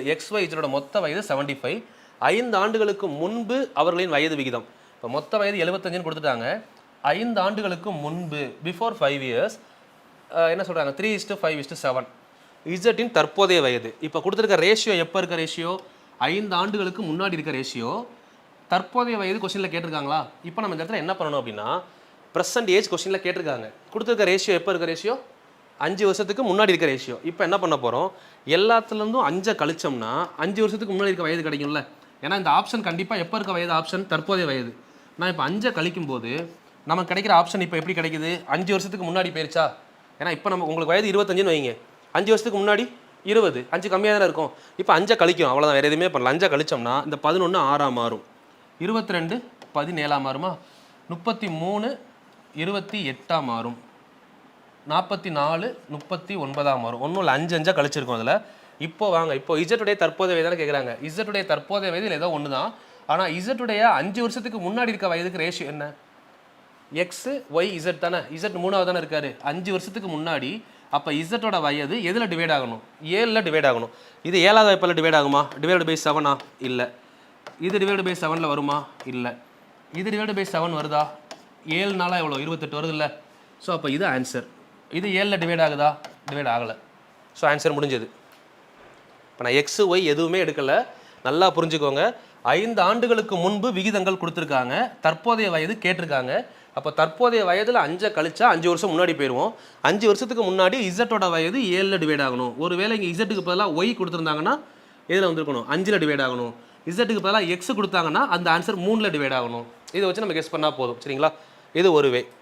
XY இதோட மொத்த வயது 75. 5 ஆண்டுகளுக்கு முன்பு அவர்களின் வயது விகிதம். இப்போ மொத்த வயது 75ன்னு கொடுத்துட்டாங்க. 5 ஆண்டுகளுக்கு முன்பு பிஃபோர் 5 இயர்ஸ் என்ன சொல்கிறாங்க 3:5:7 இசட்டின் தற்போதைய வயது. இப்போ கொடுத்துருக்க ரேஷியோ எப்போ இருக்க ரேஷியோ 5 ஆண்டுகளுக்கு முன்னாடி இருக்க ரேஷியோ. தற்போதைய வயது கொஸ்டினில் கேட்டிருக்காங்களா? இப்போ நம்ம இந்த இடத்துல என்ன பண்ணணும் அப்படின்னா ப்ரெசன்ட் ஏஜ் கொஸ்டினில் கேட்டிருக்காங்க. கொடுத்துருக்க ரேஷியோ எப்போ இருக்க ரேஷியோ 5 வருஷத்துக்கு முன்னாடி இருக்க ரேஷியோ. இப்போ என்ன பண்ண போகிறோம் எல்லாத்துலேருந்தும் 5 கழிச்சோம்னா 5 வருஷத்துக்கு முன்னாடி இருக்க வயது கிடைக்கும்ல. ஏன்னா இந்த ஆப்ஷன் கண்டிப்பாக எப்போ இருக்க வயது ஆப்ஷன் தற்போதைய வயது. நான் இப்போ 5 கழிக்கும் போது நமக்கு கிடைக்கிற ஆப்ஷன் இப்போ எப்படி கிடைக்குது 5 வருஷத்துக்கு முன்னாடி போயிருச்சா. ஏன்னா இப்போ நம்ம உங்களுக்கு வயது 25ன்னு வைங்க 5 வருஷத்துக்கு முன்னாடி 20 5 கம்மியாக தானே இருக்கும். இப்போ 5 கழிக்கும் அவ்வளோதான், வேறு எதுவுமே பண்ணல. 5 கழிச்சோம்னா இந்த 11 6 மாறும், 22 17 மாறுமா, 33 28 மாறும், 44 39 மாறும். ஒன்றும் இல்லை 5 கழிச்சிருக்கும் அதில். இப்போ வாங்க இப்போ இசட்டுடைய தற்போதைய வயதான கேட்குறாங்க. இசட்டுடைய தற்போதைய வயதில் ஏதோ ஒன்று தான். ஆனால் இசட்டுடைய 5 வருஷத்துக்கு முன்னாடி இருக்க வயதுக்கு ரேஷியோ என்ன? எக்ஸு ஒய் இசட் தானே. இசட் 3வது தானே இருக்காரு 5 வருஷத்துக்கு முன்னாடி. அப்போ இசட்டோட வயது எதில் டிவைட் ஆகணும் 7ல் டிவைட் ஆகணும். இது 7வது வாய்ப்பில் டிவைட் ஆகுமா? டிவைட் பை 7ஆ? இல்லை. இது டிவைட் பை 7ல் வருமா? இல்லை. இது டிவைட் பை 7 வருதா? 7 நாளாக எவ்வளோ 28 வருது இல்லை. ஸோ அப்போ இது ஆன்சர். இது 7ல் டிவைட் ஆகுதா? டிவைட் ஆகலை. ஸோ ஆன்சர் முடிஞ்சது. இப்போ நான் எக்ஸு ஒய் எதுவுமே எடுக்கலை, நல்லா புரிஞ்சுக்கோங்க. 5 ஆண்டுகளுக்கு முன்பு விகிதங்கள் கொடுத்துருக்காங்க, தற்போதைய வயது கேட்டிருக்காங்க. அப்போ தற்போதைய வயதில் 5 கழிச்சா 5 வருஷம் முன்னாடி போயிடுவோம். 5 வருஷத்துக்கு முன்னாடி இசட்டோட வயது 7ல் டிவைட் ஆகணும். ஒருவேளை இங்கே இசட்டுக்கு பதிலாக ஒய் கொடுத்துருந்தாங்கன்னா இதில் வந்திருக்கணும் 5ல் டிவைட் ஆகணும். இசட்டுக்கு பதிலாக எக்ஸ் கொடுத்தாங்கன்னா அந்த ஆன்சர் 3ல் டிவைட் ஆகணும். இதை வச்சு நம்ம கெஸ் பண்ணால் போதும். சரிங்களா? இது ஒரு வே.